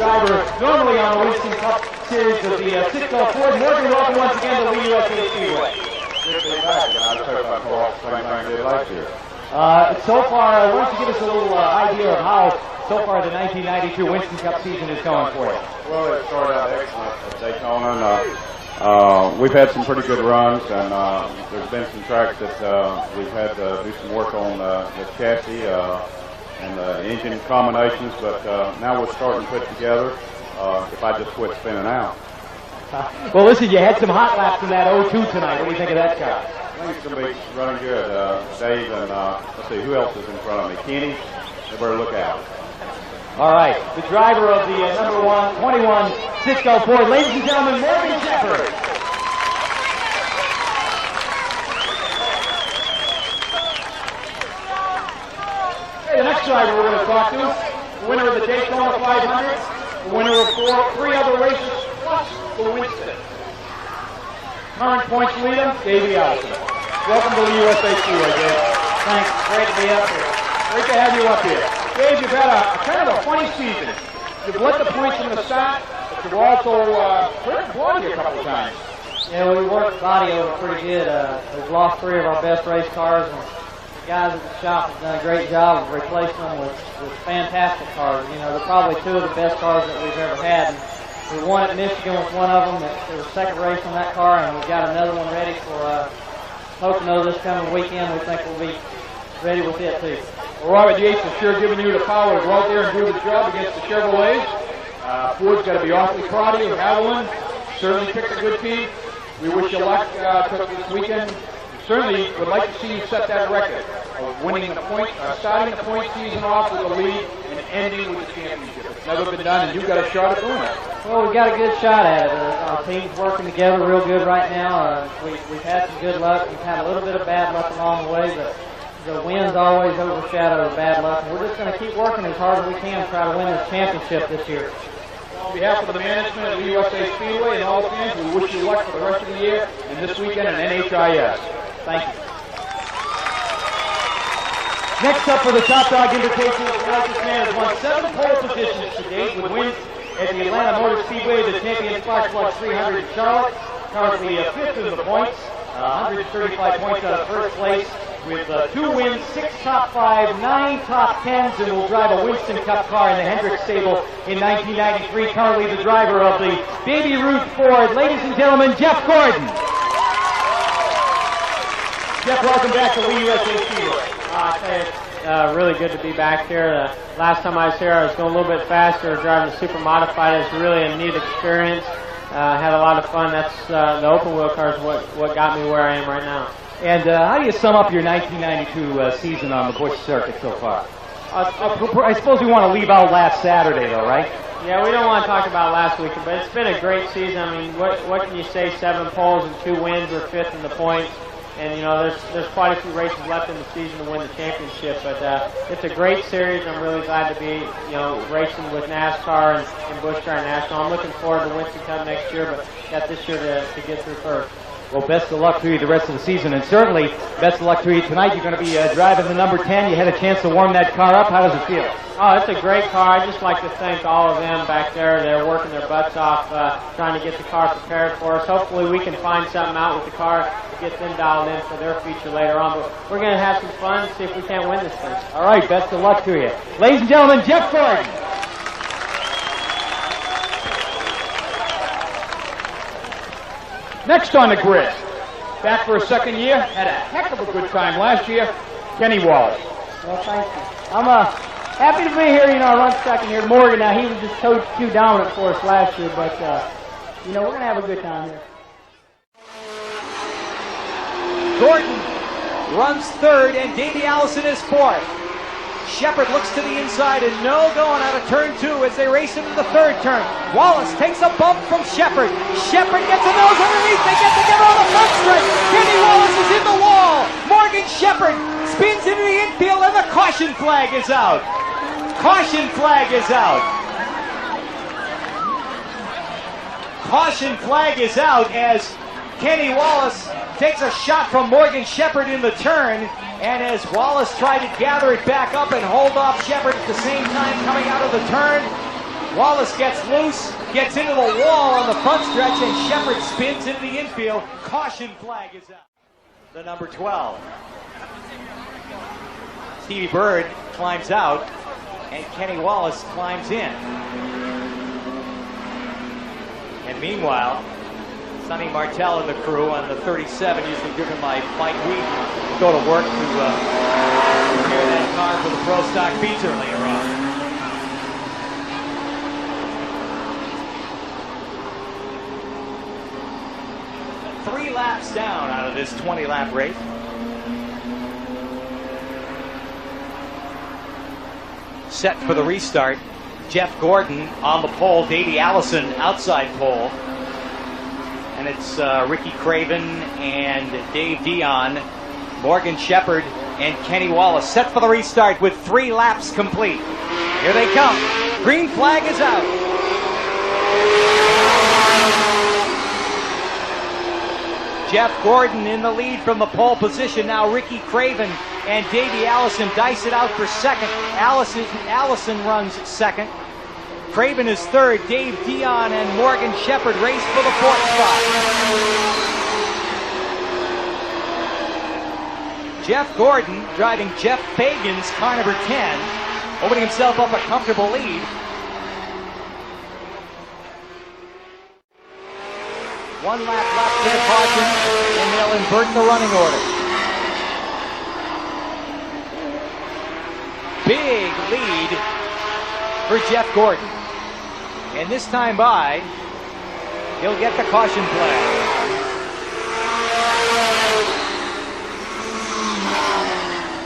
driver normally on the Winston Cup Series of the Texaco Ford. Morgan, welcome once again to Lee USA Speedway. Good to be back, and I took my call the same thing I did last year. So far, why don't you give us a little idea of how, so far, the 1992 Winston Cup season is going for you? Well, it started out excellent at Daytona, and we've had some pretty good runs, and there's been some tracks that we've had to do some work on the chassis and the engine combinations, but now we're starting to put together if I just quit spinning out. Well, listen, you had some hot laps in that 02 tonight. What do you think of that car? I think it's going to be running good. Dave and, let's see, who else is in front of me? Kenny, they better look out. All right, the driver of the number 21 Texaco Ford, ladies and gentlemen, Morgan Shepherd. Hey, the next driver we're going to talk to, the winner of the Daytona 500, the winner of three other races, plus the Winston. Current points leader, Davey Allison. Welcome to the USA Speedway, Dave. Thanks. Great to be up here. Great to have you up here. Dave, you've had a kind of a funny season. You've led the points from the start, but you've also hurt Body a couple of times. Yeah, we worked Body over pretty good. We've lost 3 of our best race cars, and the guys at the shop have done a great job of replacing them with fantastic cars. You know, they're probably 2 of the best cars that we've ever had. And we won at Michigan with one of them. It was the second race on that car, and we've got another one ready for Pocono this coming weekend. We think we'll be ready with it too. Well, Robert Yates is sure giving you the power to go out there and do the job against the Chevrolets. Ford's got to be awfully proud of you. Havoline certainly picked a good team. We wish you luck this weekend. Certainly would like to see you set that record of winning the point, starting the point season off with the lead and ending with the championship. It's never been done, and you've got a shot at doing it. Well, we've got a good shot at it. Our team's working together real good right now. We've had some good luck. We've had a little bit of bad luck along the way, but the wins always overshadow the bad luck. And we're just going to keep working as hard as we can to try to win this championship this year. On behalf of the management of the USA Speedway and all the fans, we wish you luck for the rest of the year and this weekend at NHIS. Thank you. Next up for the Top Dog Invitational, this man has won 7 pole positions to date with wins at the Atlanta Motor Speedway, the Champion Spark Plug 300 in Charlotte. Currently 5th in the points, 135 points out of first place with 2 wins, 6 top 5, 9 top 10s, and will drive a Winston Cup car in the Hendrick stable in 1993. Currently the driver of the Baby Ruth Ford, ladies and gentlemen, Jeff Gordon. Jeff, welcome back to Lee USA Speedway. I tell you, it's really good to be back here. Last time I was here, I was going a little bit faster, driving the super modified. It's really a neat experience. Had a lot of fun. That's the open wheel cars what got me where I am right now. And how do you sum up your 1992 season on the Busch circuit so far? I suppose we want to leave out last Saturday, though, right? Yeah, we don't want to talk about last weekend, but it's been a great season. I mean, what can you say? 7 poles and 2 wins. We're 5th in the points. And, you know, there's quite a few races left in the season to win the championship. But it's a great series. I'm really glad to be, you know, racing with NASCAR and Busch National. I'm looking forward to Winston Cup next year, but got this year to get through first. Well, best of luck to you the rest of the season, and certainly best of luck to you tonight. You're going to be driving the number 10. You had a chance to warm that car up. How does it feel? Oh, it's a great car. I'd just like to thank all of them back there. They're working their butts off trying to get the car prepared for us. Hopefully we can find something out with the car to get them dialed in for their feature later on. But we're going to have some fun and see if we can't win this thing. All right, best of luck to you. Ladies and gentlemen, Jeff Gordon. Next on the grid, back for a second year, had a heck of a good time last year, Kenny Wallace. Well, thank you. I'm happy to be here. You know, I run second here. Morgan, now he was just too dominant for us last year, but, you know, we're going to have a good time here. Gordon runs 3rd, and Davey Allison is 4th. Shepherd looks to the inside and no going out of turn 2 as they race into the 3rd turn. Wallace takes a bump from Shepherd. Shepherd gets a nose underneath. They get together on the front stretch. Kenny Wallace is in the wall. Morgan Shepherd spins into the infield and the caution flag is out. Caution flag is out. Caution flag is out as Kenny Wallace takes a shot from Morgan Shepherd in the turn, and as Wallace tried to gather it back up and hold off Shepherd at the same time coming out of the turn, Wallace gets loose, gets into the wall on the front stretch, and Shepherd spins into the infield. Caution flag is out. The number 12. Stevie Bird climbs out, and Kenny Wallace climbs in. And meanwhile, Sonny Martell and the crew on the 37, usually driven by Mike Wheaton, go to work to prepare that car for the Pro Stock feature later on. Three laps down out of this 20-lap race. Set for the restart. Jeff Gordon on the pole, Davey Allison outside pole. And it's Ricky Craven and Dave Dion, Morgan Shepherd and Kenny Wallace set for the restart with 3 laps complete. Here they come. Green flag is out. Jeff Gordon in the lead from the pole position. Now Ricky Craven and Davey Allison dice it out for second. Allison runs second. Craven is third. Dave Dion and Morgan Shepherd race for the 4th spot. Jeff Gordon driving Jeff Fagan's car number 10, opening himself up a comfortable lead. One lap left to the caution, and they'll invert the running order. Big lead for Jeff Gordon. And this time by, he'll get the caution flag.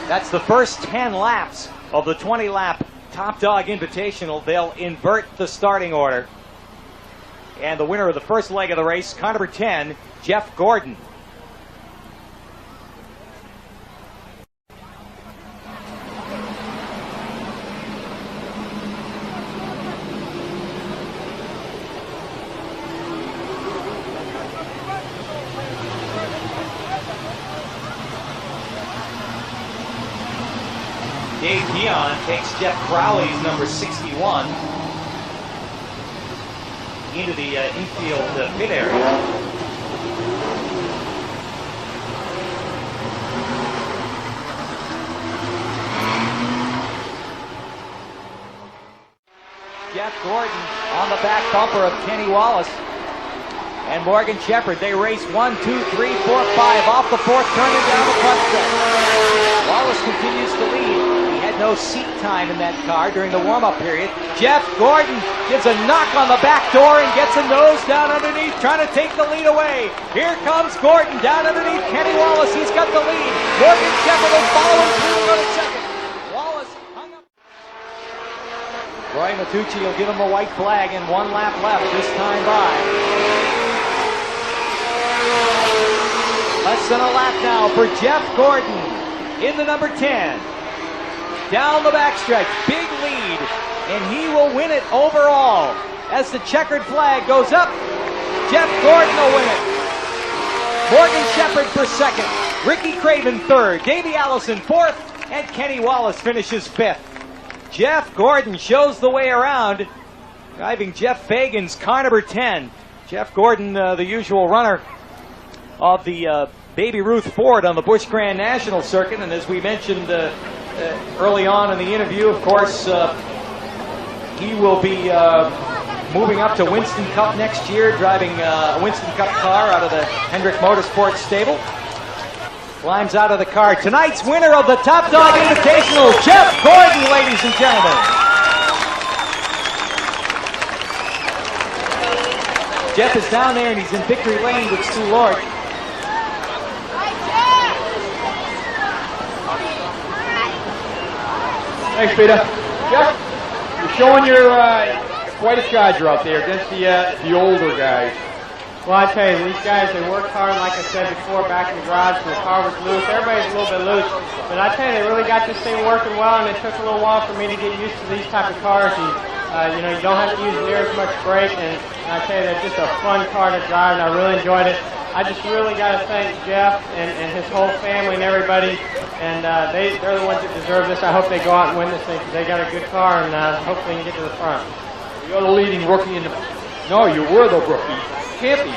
That's the first 10 laps of the 20-lap Top Dog Invitational. They'll invert the starting order. And the winner of the first leg of the race, car number 10, Jeff Gordon. Dave Dion takes Jeff Crowley's number 61 into the infield pit area. Jeff Gordon on the back bumper of Kenny Wallace and Morgan Shepherd. They race 1, 2, 3, 4, 5 off the 4th turn and down the front stretch. Wallace continues to lead. No seat time in that car during the warm-up period. Jeff Gordon gives a knock on the back door and gets a nose down underneath, trying to take the lead away. Here comes Gordon down underneath Kenny Wallace. He's got the lead. Morgan Shepherd will follow him through to go to second. Wallace hung up. Roy Matucci will give him a white flag and 1 lap left this time by. Less than a lap now for Jeff Gordon in the number 10. Down the backstretch, big lead, and he will win it overall. As the checkered flag goes up, Jeff Gordon will win it. Morgan Shepherd for second, Ricky Craven third, Davey Allison fourth, and Kenny Wallace finishes 5th. Jeff Gordon shows the way around, driving Jeff Fagan's car number 10. Jeff Gordon, the usual runner of the Baby Ruth Ford on the Busch Grand National Circuit, and as we mentioned early on in the interview, of course, he will be moving up to Winston Cup next year, driving a Winston Cup car out of the Hendrick Motorsports stable. Climbs out of the car. Tonight's winner of the Top Dog Invitational, Jeff Gordon, ladies and gentlemen. Jeff is down there and he's in victory lane with Stu Lord. Thanks, Peter. Jeff, you're showing your quite a charger out there against the older guys. Well, I tell you, these guys, they worked hard, like I said before, back in the garage when the car was loose. Everybody's a little bit loose. But I tell you, they really got this thing working well, and it took a little while for me to get used to these type of cars. And, you know, you don't have to use near as much brake, and I tell you, they're just a fun car to drive, and I really enjoyed it. I just really got to thank Jeff and his whole family and everybody, and they're the ones that deserve this. I hope they go out and win this thing because they got a good car, and hopefully they can get to the front. You're the leading rookie in the... No, you were the rookie champion.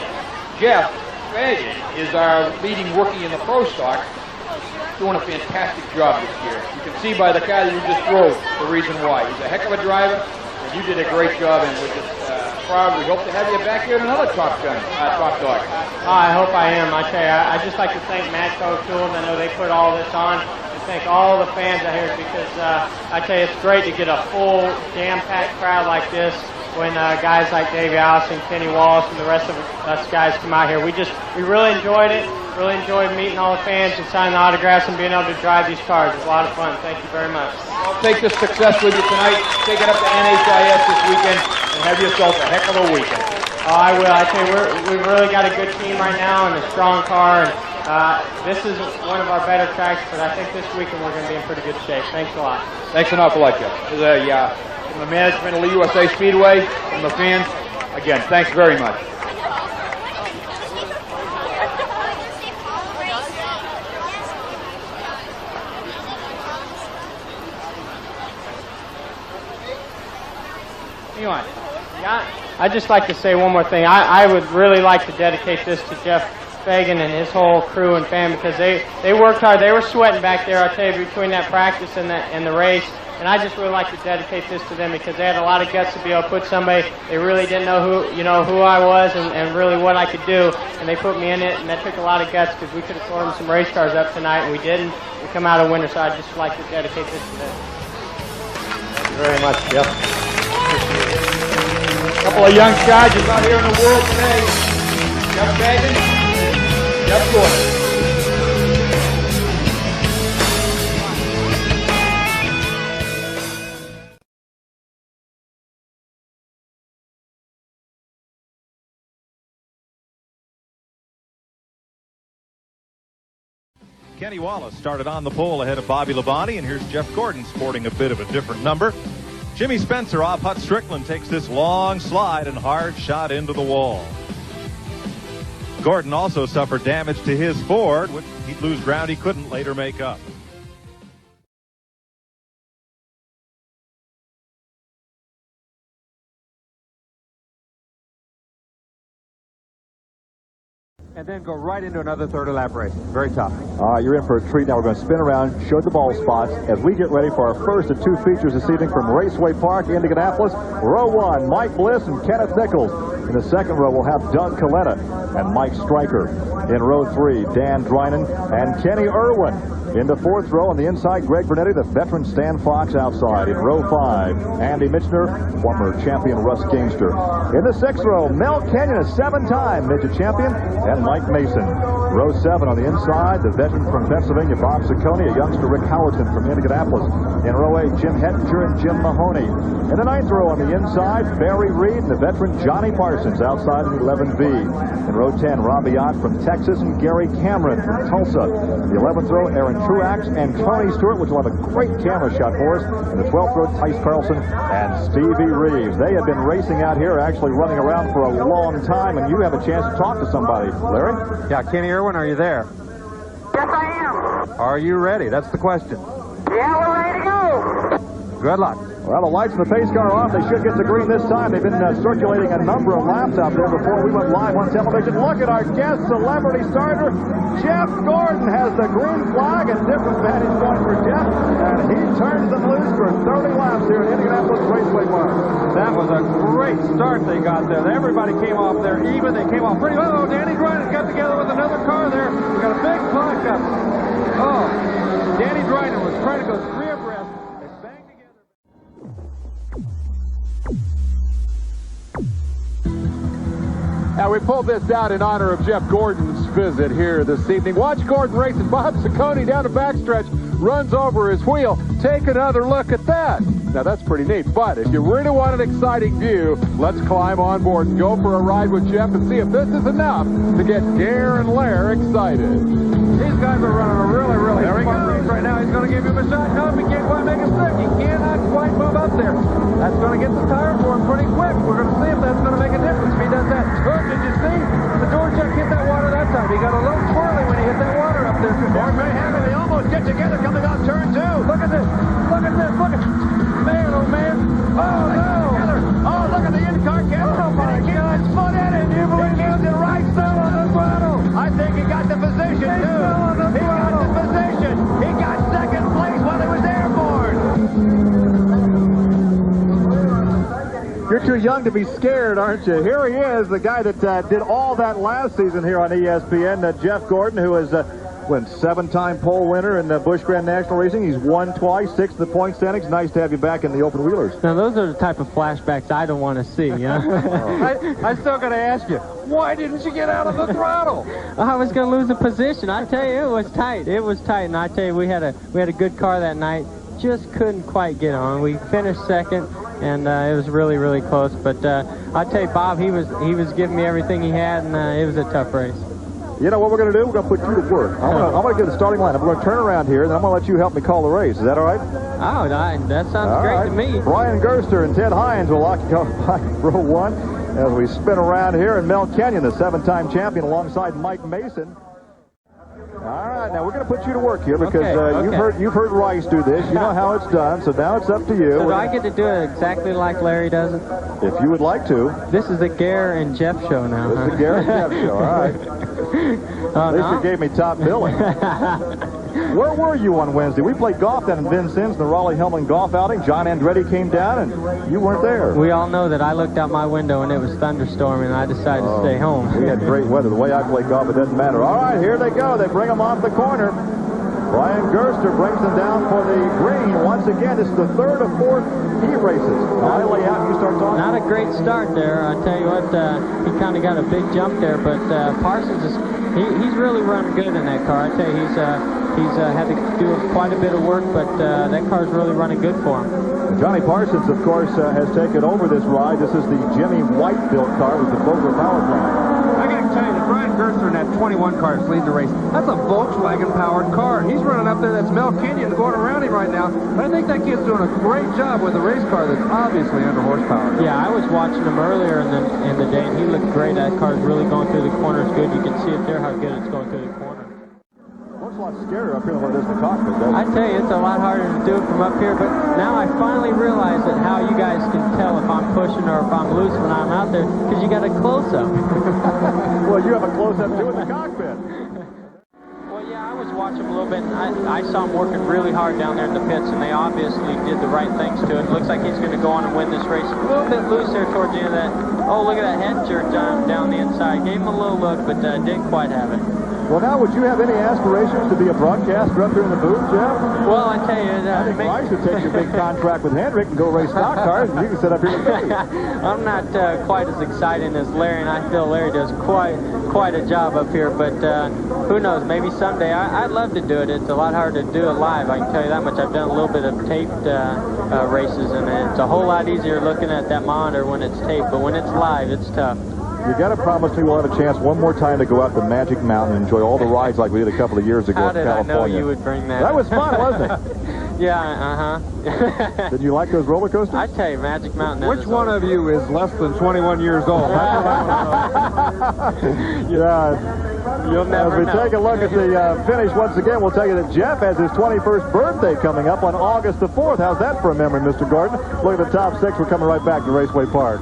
Jeff Fagan is our leading rookie in the Pro Stock. Doing a fantastic job this year. You can see by the car that you just drove the reason why. He's a heck of a driver, and you did a great job, and we're just proud. We hope to have you back here in another Top Dog. I hope I am. I tell you, I just like to thank Matco Tools. I know they put all this on. And thank all the fans out here because I tell you, it's great to get a full, jam-packed crowd like this when guys like Davey Allison, Kenny Wallace, and the rest of us guys come out here. We really enjoyed it. Really enjoyed meeting all the fans and signing the autographs and being able to drive these cars. It's a lot of fun. Thank you very much. Well, take this success with you tonight. Take it up to NHIS this weekend and have yourself a heck of a weekend. Oh, I will. I tell you, we've really got a good team right now and a strong car. And this is one of our better tracks, but I think this weekend we're going to be in pretty good shape. Thanks a lot. Thanks an awful lot, Jeff. From the management of the USA Speedway, from the fans, again, thanks very much. Yeah, I'd just like to say one more thing. I would really like to dedicate this to Jeff Fagan and his whole crew and family because they worked hard. They were sweating back there, I'll tell you, between that practice and the race. And I just really like to dedicate this to them because they had a lot of guts to be able to put somebody they really didn't know who I was and really what I could do. And they put me in it, and that took a lot of guts because we could have torn some race cars up tonight, and we didn't. We come out a winner, so I'd just like to dedicate this to them. Thank you very much, Jeff. A couple of young chargers out here in the world today. Jeff Fagan, Jeff Gordon. Kenny Wallace started on the pole ahead of Bobby Labonte, and here's Jeff Gordon sporting a bit of a different number. Jimmy Spencer off Hut Strickland takes this long slide and hard shot into the wall. Gordon also suffered damage to his Ford, which he'd lose ground he couldn't later make up. And then go right into another third of lap race. Very tough. You're in for a treat now. We're going to spin around, show the ball spots as we get ready for our first of two features this evening from Raceway Park, Indianapolis. Row 1, Mike Bliss and Kenneth Nichols. In the second row, we'll have Doug Coletta and Mike Stryker. In row 3, Dan Drynan and Kenny Irwin. In the fourth row on the inside, Greg Bernetti, the veteran Stan Fox outside. In row 5, Andy Michner, former champion Russ Gamester. In the sixth row, Mel Kenyon, a 7-time midget champion, and Mike Mason. Row 7 on the inside, the veteran from Pennsylvania, Bob Ciccone, a youngster Rick Howerton from Indianapolis. In row 8, Jim Hettinger and Jim Mahoney. In the ninth row on the inside, Barry Reed and the veteran Johnny Parsons outside in 11B. In row 10, Robbie Ott from Texas and Gary Cameron from Tulsa. The 11th row, Aaron Truax and Tony Stewart, which will have a great camera shot for us. In the 12th row, Tice Carlson and Stevie Reeves. They have been racing out here, actually running around for a long time, and you have a chance to talk to somebody. Larry? Yeah, Kenny Irwin, are you there? Yes, I am. Are you ready? That's the question. Yeah, we're ready to go. Good luck. Well, the lights in the pace car are off. They should get to green this time. They've been circulating a number of laps out there before we went live on television. Look at our guest celebrity starter. Jeff Gordon has the green flag, a different vantage point for Jeff, and he turns them loose for 30 laps here at Indianapolis Raceway Park. That was a great start they got there. Everybody came off there even. They came off pretty well. Oh, Danny Drynan got together with another car there. We got a big clock up. Oh, Danny Drynan was trying to go 3 abreast. They banged together. Now, we pulled this out in honor of Jeff Gordon's visit here this evening. Watch Gordon race as Bob Ciccone down the backstretch runs over his wheel. Take another look at that. Now, that's pretty neat. But if you really want an exciting view, let's climb on board and go for a ride with Jeff and see if this is enough to get Gare and Lair excited. These guys are running a really fun race right now. He's going to give him a shot. No, he can't quite make a stick. He cannot quite move up there. That's going to get the tire for him pretty quick. We're going to see if that's going to make a difference if he does that. Look, did you see? The door check hit that water that time. He got a little twirly when he hit that water up there. Mark may have it. They almost get together coming on turn 2. Look at this. Look at this. Look at this. Man, oh man. Oh, no. Oh, look at think he got the position, too. He got the position. He got second place while he was airborne. You're too young to be scared, aren't you? Here he is, the guy that did all that last season here on ESPN, Jeff Gordon, who is went 7-time pole winner in the Busch Grand National Racing. He's won twice, 6th in the point standings. Nice to have you back in the open wheelers. Now, those are the type of flashbacks I don't want to see, you know? I still got to ask you, why didn't you get out of the throttle? I was going to lose a position. I tell you, it was tight. It was tight, and I tell you, we had a good car that night. Just couldn't quite get on. We finished second, and it was really, really close. But I tell you, Bob, he was giving me everything he had, and it was a tough race. You know what we're going to do? We're going to put you to work. I'm going to get the starting lineup. We're going to turn around here, and then I'm going to let you help me call the race. Is that all right? Oh, that sounds great to me. Brian Gerster and Ted Hines will occupy row 1 as we spin around here. And Mel Kenyon, the 7-time champion, alongside Mike Mason. All right, now we're going to put you to work here because you've heard Rice do this. You know how it's done, so now it's up to you. So do I get to do it exactly like Larry does it? If you would like to. This is the Gare and Jeff show now. This is the Gare and Jeff show, all right. At least you gave me top billing. Where were you on Wednesday? We played golf down in Vincennes, the Raleigh-Hellman golf outing. John Andretti came down, and you weren't there. We all know that I looked out my window, and it was thunderstorming, and I decided to stay home. We had great weather. The way I play golf, it doesn't matter. All right, here they go. They bring them off the corner. Brian Gerster brings them down for the green. Once again, this is the 3rd of 4 heat races. I lay out, you start talking. Not a great start there. I tell you what, he kind of got a big jump there, but Parsons he's really running good in that car. I tell you, he's had to do quite a bit of work, but that car's really running good for him. Johnny Parsons, of course, has taken over this ride. This is the Jimmy White built car with the Boca power plant. I got to tell you, that Brian Gerster in that 21 car is leading the race. That's a Volkswagen-powered car. He's running up there. That's Mel Kenyon going around him right now. But I think that kid's doing a great job with a race car that's obviously under horsepower. Yeah, I was watching him earlier in the day, and he looked great. That car's really going through the corners good. You can see it there how good it's going through the corner. Looks a lot scarier up here than what it is in the cockpit, doesn't it? I tell you, it's a lot harder to do it from up here, but now I finally realize that how you guys can tell if I'm pushing or if I'm loose when I'm out there, because you got a close-up. Well, you have a close-up too in the cockpit. Well, yeah, I was watching him a little bit, and I saw him working really hard down there in the pits, and they obviously did the right things to it. It looks like he's going to go on and win this race. A little bit loose there towards the end of that. Oh, look at that head jerk down the inside. Gave him a little look, but didn't quite have it. Well, now, would you have any aspirations to be a broadcaster up here in the booth, Jeff? Well, I tell you... I think I should take your big contract with Hendrick and go race stock cars, and you can sit up here with me. I'm not quite as exciting as Larry, and I feel Larry does quite a job up here, but who knows, maybe someday. I'd love to do it. It's a lot harder to do it live, I can tell you that much. I've done a little bit of taped races, and it's a whole lot easier looking at that monitor when it's taped, but when it's live, it's tough. You got to promise me we'll have a chance one more time to go out to Magic Mountain and enjoy all the rides like we did a couple of years ago in California. How did I know you would bring that? That was fun, wasn't it? Yeah, Did you like those roller coasters? I tell you, Magic Mountain. Which one of you is less than 21 years old? Yeah. You'll never know. As we take a look at the finish once again, we'll tell you that Jeff has his 21st birthday coming up on August the 4th. How's that for a memory, Mr. Gordon? Look at the top 6. We're coming right back to Raceway Park.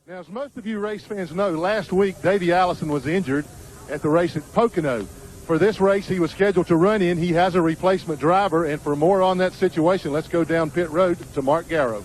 Now, as most of you race fans know, last week Davey Allison was injured at the race at Pocono. For this race he was scheduled to run in. He has a replacement driver, and for more on that situation, let's go down pit road to Mark Garrow.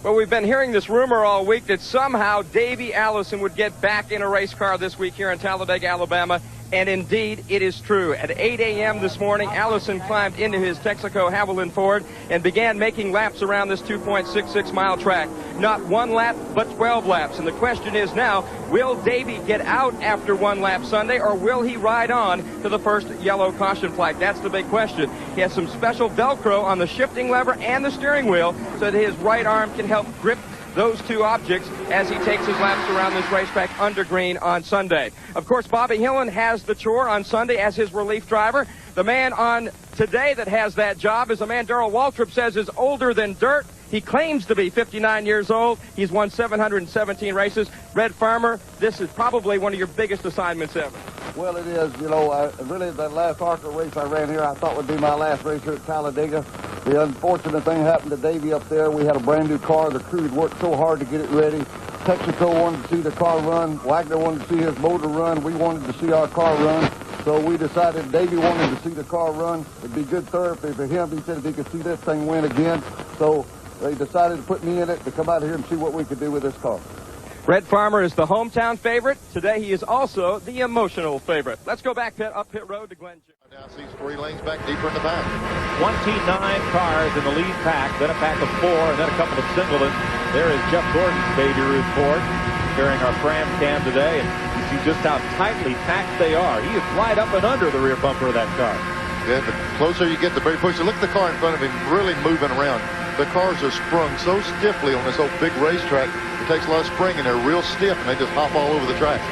Well, we've been hearing this rumor all week that somehow Davey Allison would get back in a race car this week here in Talladega, Alabama. And indeed, it is true. At 8 a.m. this morning, Allison climbed into his Texaco Havoline Ford and began making laps around this 2.66-mile track. Not one lap, but 12 laps. And the question is now, will Davey get out after one lap Sunday, or will he ride on to the first yellow caution flag? That's the big question. He has some special Velcro on the shifting lever and the steering wheel so that his right arm can help grip those two objects as he takes his laps around this racetrack under green on Sunday. Of course, Bobby Hillin has the chore on Sunday as his relief driver. The man on today that has that job is a man Darrell Waltrip says is older than dirt. He claims to be 59 years old. He's won 717 races. Red Farmer, this is probably one of your biggest assignments ever. Well, it is. You know, really, that last ARCA race I ran here, I thought would be my last race here at Talladega. The unfortunate thing happened to Davey up there. We had a brand new car. The crew had worked so hard to get it ready. Texaco wanted to see the car run. Wagner wanted to see his motor run. We wanted to see our car run. So we decided Davey wanted to see the car run. It'd be good therapy for him. He said if he could see this thing win again. So they decided to put me in it to come out here and see what we could do with this car. Red Farmer is the hometown favorite. Today he is also the emotional favorite. Let's go back up pit road to Glenn. Now sees 3 lanes back deeper in the back. 29 cars in the lead pack, then a pack of 4, and then a couple of singletons. There is Jeff Gordon's Baby Ruth Ford carrying our Fram cam today, and you see just how tightly packed they are. He is right up and under the rear bumper of that car. Yeah, the closer you get to Barry Pusher, look at the car in front of him really moving around. The cars are sprung so stiffly on this old big racetrack. It takes a lot of spring, and they're real stiff, and they just hop all over the track.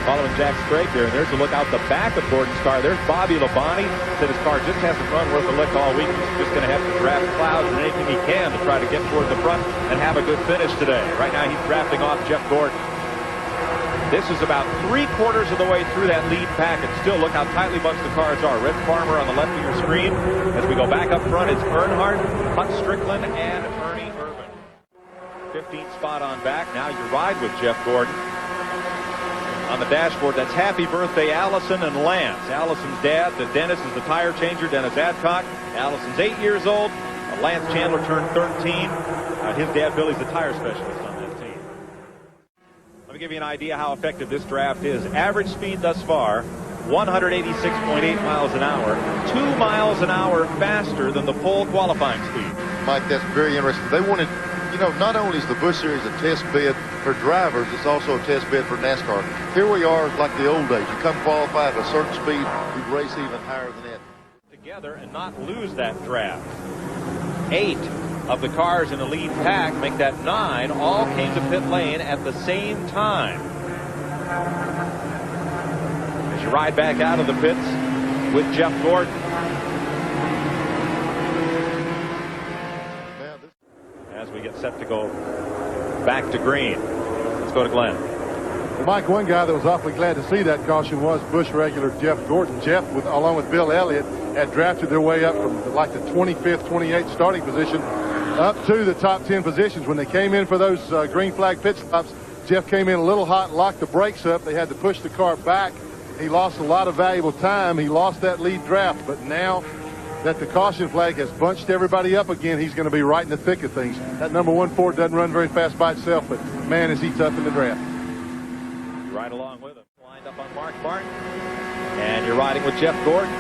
Following Jack Straight there, and there's a look out the back of Gordon's car. There's Bobby Labonte. Said his car just hasn't run worth a lick all week. He's just going to have to draft clouds and anything he can to try to get toward the front and have a good finish today. Right now he's drafting off Jeff Gordon. This is about 3/4 of the way through that lead pack, and still look how tightly bunched the cars are. Red Farmer on the left of your screen. As we go back up front, it's Earnhardt, Huck Strickland, and Ernie Irvan. 15th spot on back. Now you ride with Jeff Gordon. On the dashboard, that's Happy Birthday Allison and Lance. Allison's dad, Dennis, is the tire changer, Dennis Adcock. Allison's 8 years old. Lance Chandler turned 13. His dad, Billy's the tire specialist on that team. Let me give you an idea how effective this draft is. Average speed thus far, 186.8 miles an hour, 2 miles an hour faster than the pole qualifying speed. Mike, that's very interesting. They wanted, you know, not only is the Busch Series a test bed for drivers, it's also a test bed for NASCAR. Here we are like the old days. You come qualify at a certain speed, you race even higher than that. Together and not lose that draft. 8 of the cars in the lead pack, make that 9, all came to pit lane at the same time. As you ride back out of the pits with Jeff Gordon. As we get set to go back to green. Let's go to Glenn. Well, Mike, one guy that was awfully glad to see that caution was Busch regular Jeff Gordon. Jeff, along with Bill Elliott, had drafted their way up from like the 25th, 28th starting position up to the top 10 positions. When they came in for those green flag pit stops, Jeff came in a little hot and locked the brakes up. They had to push the car back. He lost a lot of valuable time. He lost that lead draft, but now that the caution flag has bunched everybody up again, he's going to be right in the thick of things. That number 1 Ford doesn't run very fast by itself, but man, is he tough in the draft. You ride along with him. Lined up on Mark Martin. And you're riding with Jeff Gordon.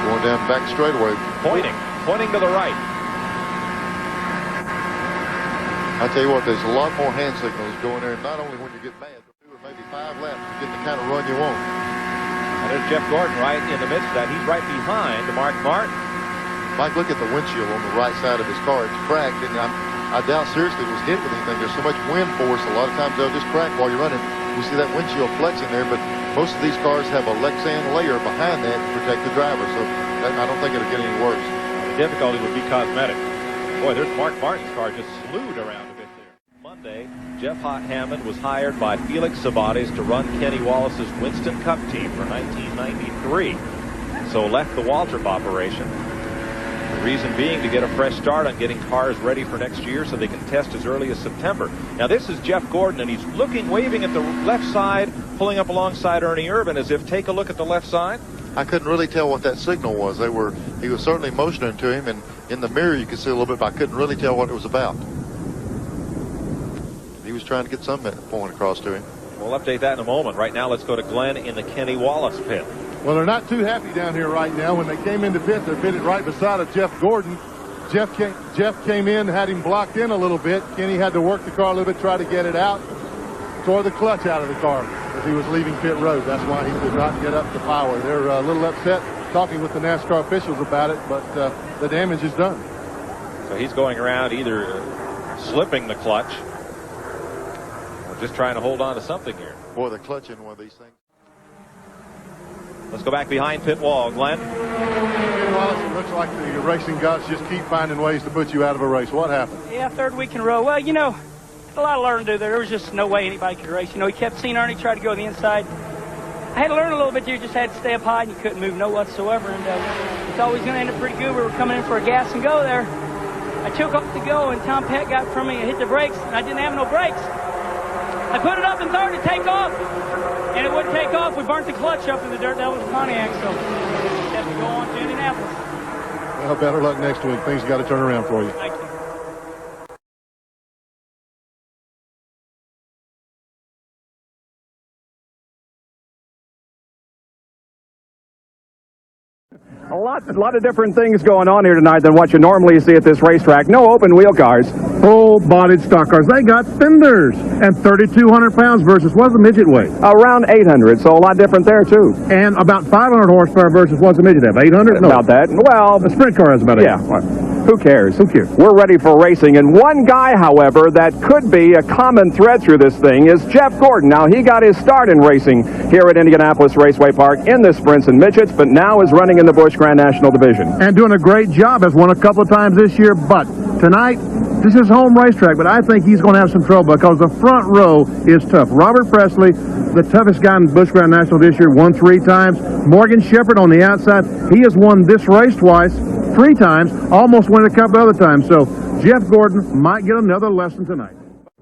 Going down back straightaway. Pointing to the right. I tell you what, there's a lot more hand signals going there, not only when you get mad, but 2 or maybe 5 laps to get the kind of run you want. And there's Jeff Gordon right in the midst of that. He's right behind Mark Martin. Mike, look at the windshield on the right side of his car. It's cracked, and I doubt seriously it was hit with anything. There's so much wind force, a lot of times they'll just crack while you're running. You see that windshield flexing there, but most of these cars have a Lexan layer behind that to protect the driver, so I don't think it'll get any worse. The difficulty would be cosmetic. Boy, there's Mark Martin's car just slewed around a bit there. Monday, Jeff Hammond was hired by Felix Sabates to run Kenny Wallace's Winston Cup team for 1993. So left the Waltrip operation. The reason being to get a fresh start on getting cars ready for next year so they can test as early as September. Now this is Jeff Gordon, and he's waving at the left side, pulling up alongside Ernie Irvan as if, take a look at the left side. I couldn't really tell what that signal was. He was certainly motioning to him, and in the mirror you could see a little bit, but I couldn't really tell what it was about. He was trying to get some point across to him. We'll update that in a moment. Right now, let's go to Glenn in the Kenny Wallace pit. Well, they're not too happy down here right now. When they came into pit, they're pitted right beside of Jeff Gordon. Jeff came in, had him blocked in a little bit. Kenny had to work the car a little bit, try to get it out. Tore the clutch out of the car as he was leaving pit road. That's why he could not get up to power. They're a little upset talking with the NASCAR officials about it, but the damage is done. So he's going around either slipping the clutch or just trying to hold on to something here. Boy, the clutch in one of these things. Let's go back behind pit wall, Glenn. Wallace, it looks like the racing gods just keep finding ways to put you out of a race. What happened? Yeah, third week in a row. Well, you know, a lot of learning to do there. There was just no way anybody could race. You know, he kept seeing Ernie try to go to the inside. I had to learn a little bit. You just had to stay up high, and you couldn't move no whatsoever. And we thought we was going to end up pretty good. We were coming in for a gas and go there. I took off to go, and Tom Peck got from me and hit the brakes, and I didn't have no brakes. I put it up in third to take off, and it wouldn't take off. We burnt the clutch up in the dirt. That was Pontiac, so we had to go on to Indianapolis. Well, better luck next week. Things got to turn around for you. Thank you. A lot of different things going on here tonight than what you normally see at this racetrack. No open wheel cars. Full-bodied stock cars. They got fenders. And 3,200 pounds versus what's the midget weight? Around 800, so a lot different there, too. And about 500 horsepower versus what's the midget have? 800? No. About that. Well, the sprint car has about 800. Yeah. Who cares? Who cares? We're ready for racing. And one guy, however, that could be a common thread through this thing is Jeff Gordon. Now, he got his start in racing here at Indianapolis Raceway Park in the sprints and midgets, but now is running in the Busch Grand National Division. And doing a great job. Has won a couple of times this year, but tonight, this is home racetrack, but I think he's going to have some trouble because the front row is tough. Robert Presley, the toughest guy in Busch Grand National this year, won 3 times. Morgan Shepherd on the outside, he has won this race twice, 3 times, almost won it a couple other times. So Jeff Gordon might get another lesson tonight.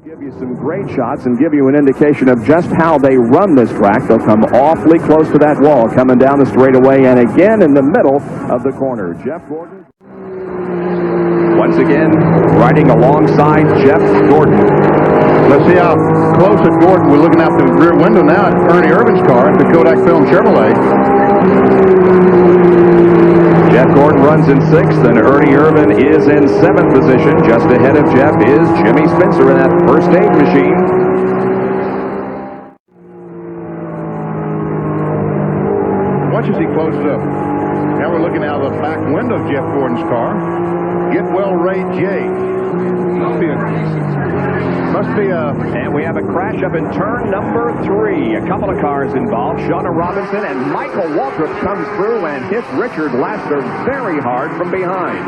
Give you some great shots and give you an indication of just how they run this track. They'll come awfully close to that wall, coming down the straightaway, and again in the middle of the corner. Jeff Gordon. Once again, riding alongside Jeff Gordon. Let's see how close at Gordon. We're looking out through the rear window now at Ernie Irvin's car at the Kodak Film Chevrolet. Jeff Gordon runs in 6th, and Ernie Irvin is in 7th position. Just ahead of Jeff is Jimmy Spencer in that first aid machine. Watch as he closes up. Now we're looking out of the back window of Jeff Gordon's car. Get well, Ray J. Must be a... And we have a crash up in turn number 3. A couple of cars involved. Shauna Robinson and Michael Waltrip comes through and hits Richard Laster very hard from behind.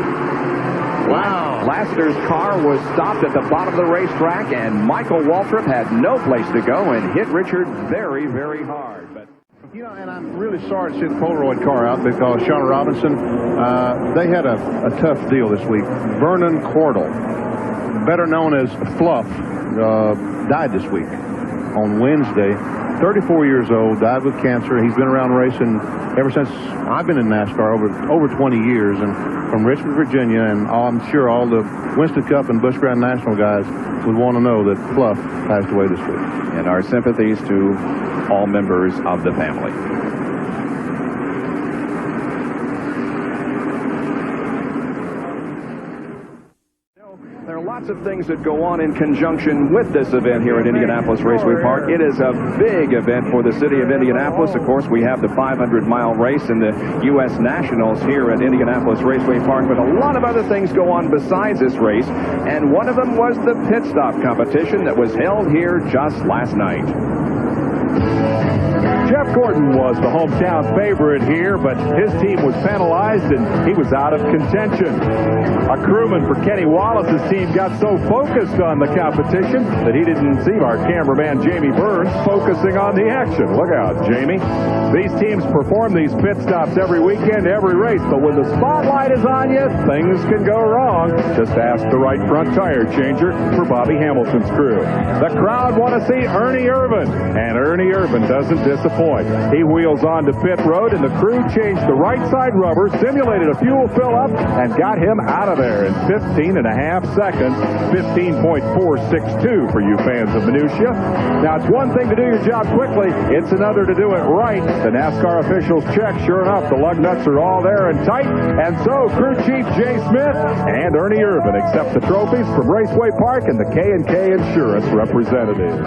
Wow. Laster's car was stopped at the bottom of the racetrack, and Michael Waltrip had no place to go and hit Richard very, very hard. But you know, and I'm really sorry to see the Polaroid car out because Shauna Robinson, they had a tough deal this week. Vernon Cordell, better known as Fluff, died this week on Wednesday. 34 years old, died with cancer. He's been around racing ever since I've been in NASCAR, over 20 years, and from Richmond, Virginia, and I'm sure all the Winston Cup and Busch Grand National guys would want to know that Fluff passed away this week. And our sympathies to all members of the family. There are lots of things that go on in conjunction with this event here at Indianapolis Raceway Park. It is a big event for the city of Indianapolis. Of course, we have the 500-mile race in the U.S. Nationals here at Indianapolis Raceway Park, but a lot of other things go on besides this race, and one of them was the pit stop competition that was held here just last night. Jeff Gordon was the hometown favorite here, but his team was penalized and he was out of contention. A crewman for Kenny Wallace's team got so focused on the competition that he didn't see our cameraman Jamie Burns focusing on the action. Look out, Jamie. These teams perform these pit stops every weekend, every race, but when the spotlight is on you, things can go wrong. Just ask the right front tire changer for Bobby Hamilton's crew. The crowd want to see Ernie Irvin, and Ernie Irvin doesn't disappoint. He wheels on to pit road, and the crew changed the right side rubber, simulated a fuel fill-up, and got him out of there in 15 and a half seconds, 15.462 for you fans of minutia. Now, it's one thing to do your job quickly. It's another to do it right. The NASCAR officials check. Sure enough, the lug nuts are all there and tight, and so crew chief Jay Smith and Ernie Irvin accept the trophies from Raceway Park and the K&K Insurance representatives.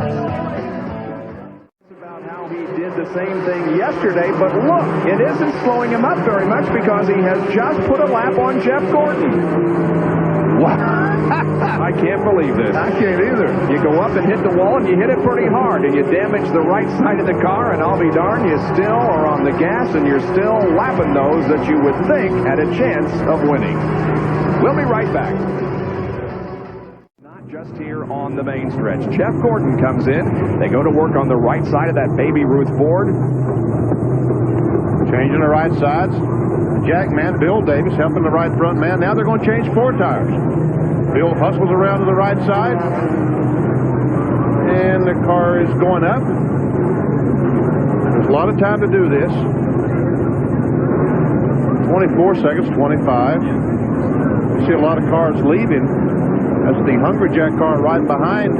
The same thing yesterday, but look, it isn't slowing him up very much because he has just put a lap on Jeff Gordon. I can't believe this. I can't either. You go up and hit the wall, and you hit it pretty hard, and you damage the right side of the car, and I'll be darned, you still are on the gas, and you're still lapping those that you would think had a chance of winning. We'll be right back. Not just here on the main stretch. Jeff Gordon comes in. They go to work on the right side of that Baby Ruth Ford. Changing the right sides. Jack man, Bill Davis helping the right front man. Now they're going to change 4 tires. Bill hustles around to the right side. And the car is going up. There's a lot of time to do this. 24 seconds, 25. You see a lot of cars leaving. That's the Hungry Jack car right behind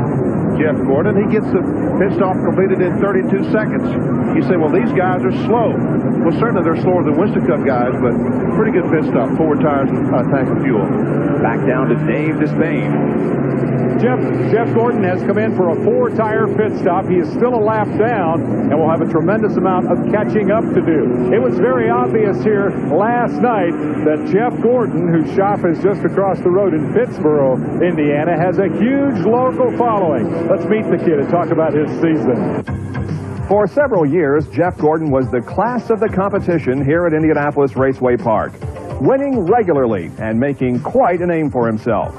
Jeff Gordon. He gets the pit stop completed in 32 seconds. You say, well, these guys are slow. Well, certainly they're slower than Winston Cup guys, but pretty good pit stop. 4 tires and a tank of fuel. Back down to Dave Despain. Jeff Gordon has come in for a 4-tire pit stop. He is still a lap down and will have a tremendous amount of catching up to do. It was very obvious here last night that Jeff Gordon, whose shop is just across the road in Pittsboro, Indiana, has a huge local following. Let's meet the kid and talk about his season. For several years, Jeff Gordon was the class of the competition here at Indianapolis Raceway Park, winning regularly and making quite a name for himself.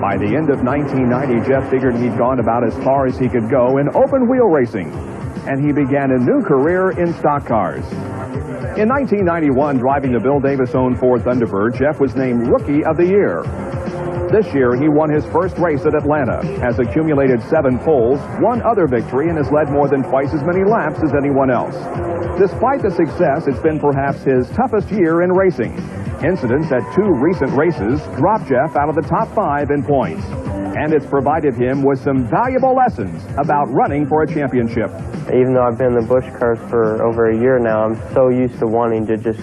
By the end of 1990, Jeff figured he'd gone about as far as he could go in open-wheel racing, and he began a new career in stock cars. In 1991, driving the Bill Davis-owned Ford Thunderbird, Jeff was named Rookie of the Year. This year, he won his first race at Atlanta, has accumulated 7 poles, 1 other victory, and has led more than twice as many laps as anyone else. Despite the success, it's been perhaps his toughest year in racing. Incidents at 2 recent races dropped Jeff out of the top 5 in points. And it's provided him with some valuable lessons about running for a championship. Even though I've been in the Busch cars for over a year now, I'm so used to wanting to just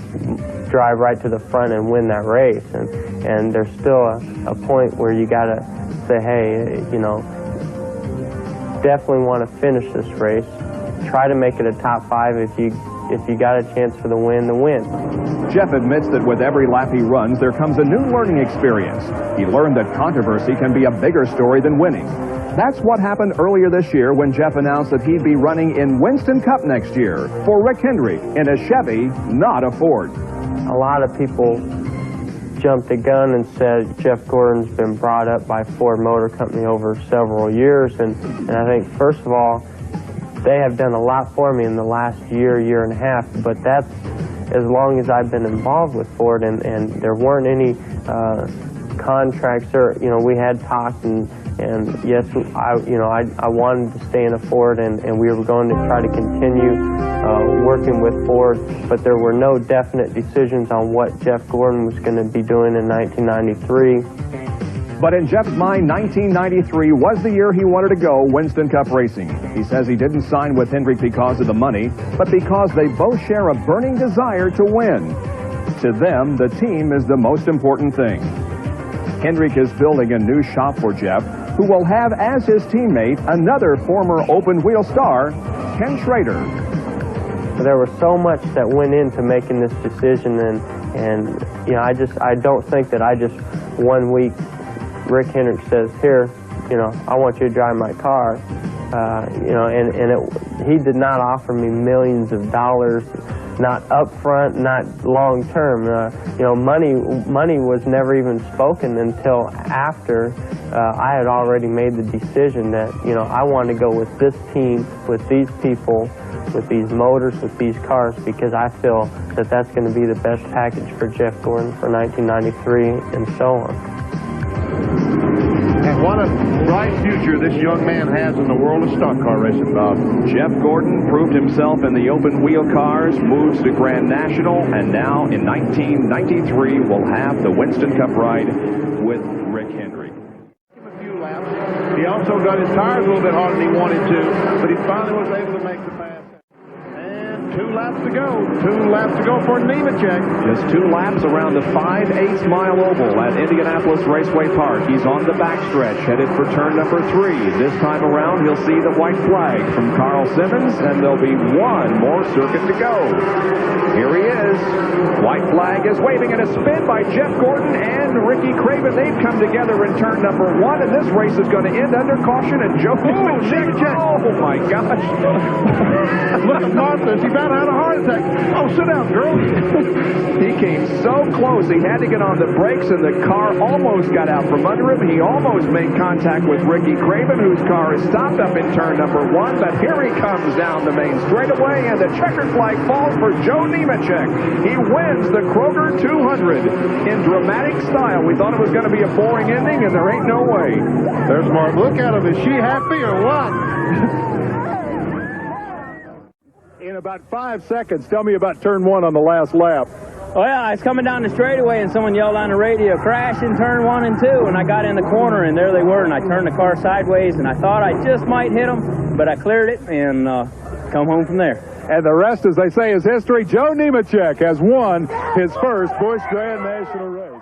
drive right to the front and win that race. And there's still a point where you got to say, hey, you know, definitely want to finish this race. Try to make it a top 5 if you got a chance for the win, the win. Jeff admits that with every lap he runs, there comes a new learning experience. He learned that controversy can be a bigger story than winning. That's what happened earlier this year when Jeff announced that he'd be running in Winston Cup next year for Rick Hendrick in a Chevy, not a Ford. A lot of people jumped the gun and said Jeff Gordon's been brought up by Ford Motor Company over several years, and I think, first of all, they have done a lot for me in the last year and a half, but that's as long as I've been involved with Ford, and there weren't any contracts, or, you know, we had talked, and yes, I wanted to stay in a Ford, and we were going to try to continue working with Ford, but there were no definite decisions on what Jeff Gordon was going to be doing in 1993. But in Jeff's mind, 1993 was the year he wanted to go Winston Cup racing. He says he didn't sign with Hendrick because of the money, but because they both share a burning desire to win. To them, the team is the most important thing. Hendrick is building a new shop for Jeff, who will have as his teammate another former open-wheel star, Ken Schrader. There was so much that went into making this decision, and you know, I don't think that I just 1 week Rick Hendrick says, here, you know, I want you to drive my car, you know, he did not offer me millions of dollars, not upfront, not long term. You know, money was never even spoken until after I had already made the decision that, you know, I want to go with this team, with these people, with these motors, with these cars, because I feel that that's going to be the best package for Jeff Gordon for 1993 and so on. And what a bright future this young man has in the world of stock car racing, Bob. Jeff Gordon proved himself in the open-wheel cars, moves to Grand National, and now in 1993 will have the Winston Cup ride with Rick Hendrick. A few laps. He also got his tires a little bit harder than he wanted to, but he finally was able to make the pass. And 2 laps to go. 2 laps to go for Nemechek. Just 2 laps around the 5/8 mile oval at Indianapolis Raceway Park. He's on the backstretch, headed for turn number 3. This time around, he'll see the white flag from Carl Simmons, and there'll be one more circuit to go. Here he is. White flag is waving, and a spin by Jeff Gordon and Ricky Craven. They've come together in turn number 1, and this race is going to end under caution. And Joe Nemechek. Oh my gosh! Look at Martha. She about had a heart attack. Oh, sit down, girl. He came so close. He had to get on the brakes, and the car almost got out from under him. He almost made contact with Ricky Craven, whose car is stopped up in turn number 1. But here he comes down the main straightaway, and the checkered flag falls for Joe Nemechek. He wins the Kroger 200 in dramatic style. We thought it was going to be a boring ending, and there ain't no way. There's Mark. Look at him. Is she happy or what? In about 5 seconds, tell me about turn 1 on the last lap. Well, I was coming down the straightaway, and someone yelled on the radio, crash in turn 1 and 2, and I got in the corner, and there they were, and I turned the car sideways, and I thought I just might hit them, but I cleared it and come home from there. And the rest, as they say, is history. Joe Nemechek has won his first Busch Grand National race.